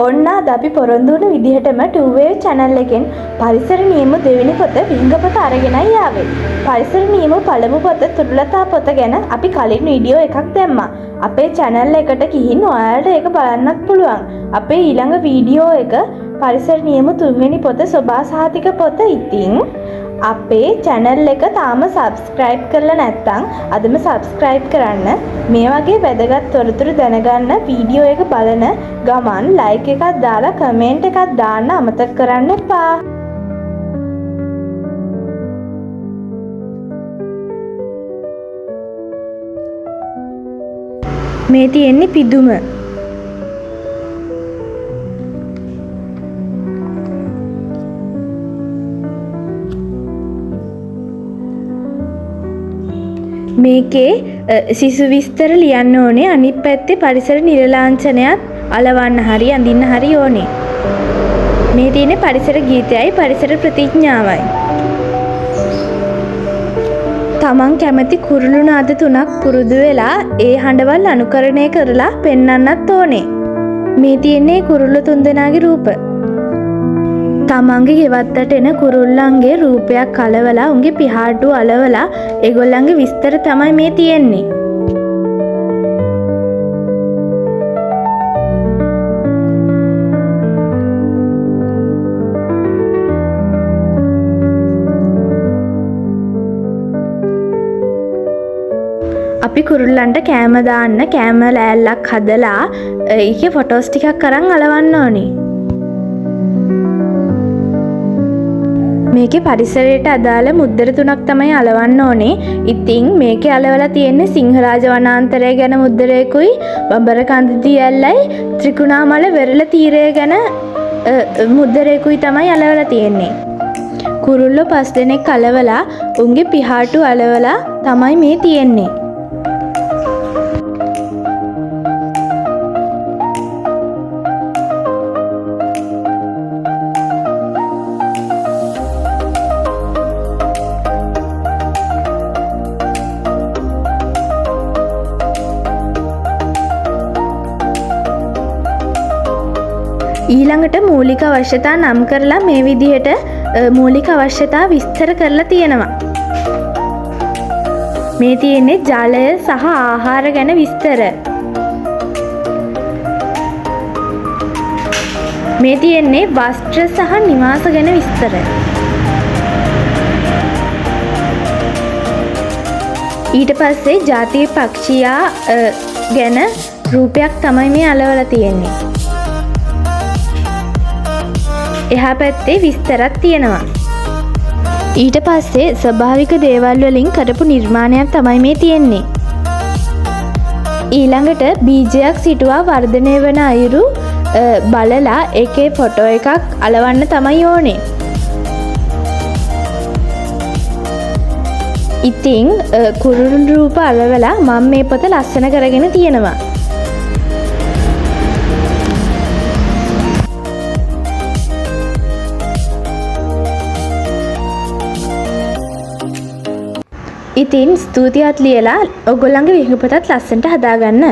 ඔන්න අද අපි පොරොන්දු වුණු විදිහටම 2wave channel එකෙන් පරිසර නියම දෙවෙනි පොත විහංග පොත අරගෙනයි ආවේ. පරිසර නියම පළමු පොත තුරුලතා පොත ගැන අපි කලින් වීඩියෝ එකක් දැම්මා. අපේ channel එකට ගිහින් ඔයාලට ඒක බලන්නත් පුළුවන්. අපේ ඊළඟ වීඩියෝ එක පරිසර නියම තුන්වෙනි පොත සෝභා සහතික පොත. ඉතින් අපේ channel එක තාම subscribe කරලා නැත්නම් අදම subscribe කරන්න. මේ වගේ වැදගත් තොරතුරු දැනගන්න වීඩියෝ එක බලන ගමන් like එකක් දාලා comment එකක් දාන්න අමතක කරන්න එපා. මේ තියෙන්නේ පිදුම. මේකේ සිසු විස්තර ලියන්න ඕනේ. අනිත් පැත්තේ පරිසර නිරලාංඡනයත් අලවන්න හරි අඳින්න හරි ඕනේ. මේ තියෙන්නේ පරිසර ගීතයයි පරිසර ප්‍රතිඥාවයි. තමන් කැමති කුරුළු නාද තුනක් පුරුදු වෙලා ඒ හඬවල් අනුකරණය කරලා පෙන්වන්නත් ඕනේ. මේ තියෙන්නේ කුරුළු තුන්දෙනාගේ රූප. තමන්ගේ ගෙවත්තට එන කුරුල්ලන්ගේ රූපයක් අලවලා උන්ගේ පිහාටු අලවලා ඒගොල්ලන්ගේ විස්තර තමයි මේ තියෙන්නේ. අපි කුරුල්ලන්ට කෑම දාන්න කෑම ලෑල්ලක් හදලා ඒකේ ෆොටෝස් ටිකක් අරන් අලවන්න ඕනේ. මේකේ පරිසරයට අදාළ මුද්දර තුනක් තමයි අලවන්න ඕනේ. ඉතින් මේකේ අලවලා තියෙන්නේ සිංහරාජ වනාන්තරය ගැන මුද්දරයකුයි බඹරකන්ද දියැලයි ත්‍රිකුණාමල වෙරළ තීරය ගැන මුද්දරයකුයි තමයි අලවලා තියෙන්නේ. කුරුල්ලෝ 5 දෙනෙක් අලවලා උන්ගේ පිහාටු අලවලා තමයි මේ තියෙන්නේ. ඊළඟට මූලික අවශ්‍යතා නම් කරලා මේ විදිහට මූලික අවශ්‍යතා විස්තර කරලා තියෙනවා. මේ තියෙන්නේ ජලය සහ ආහාර ගැන විස්තර. මේ තියෙන්නේ වස්ත්‍ර සහ නිවාස ගැන විස්තර. ඊට පස්සේ ජාතිය පක්ෂියා ගැන රූපයක් තමයි මේ අලවලා තියෙන්නේ. එහා පැත්තේ විස්තරත් තියෙනවා. ඊට පස්සේ ස්වභාවික දේවල් වලින් කරපු නිර්මාණයක් තමයි මේ තියෙන්නේ. ඊළඟට බීජයක් සිටුවා වර්ධනය වන අයුරු බලලා ඒකේ ෆොටෝ එකක් අලවන්න තමයි ඕනේ. ඉතින් කුරුළු රූප අලවලා මම මේ පොත ලස්සන කරගෙන තියෙනවා. ඉතින් ස්තුතියත් ලියලා ඔයගොල්ලන්ගේ විහංග පොතත් ලස්සනට හදාගන්න.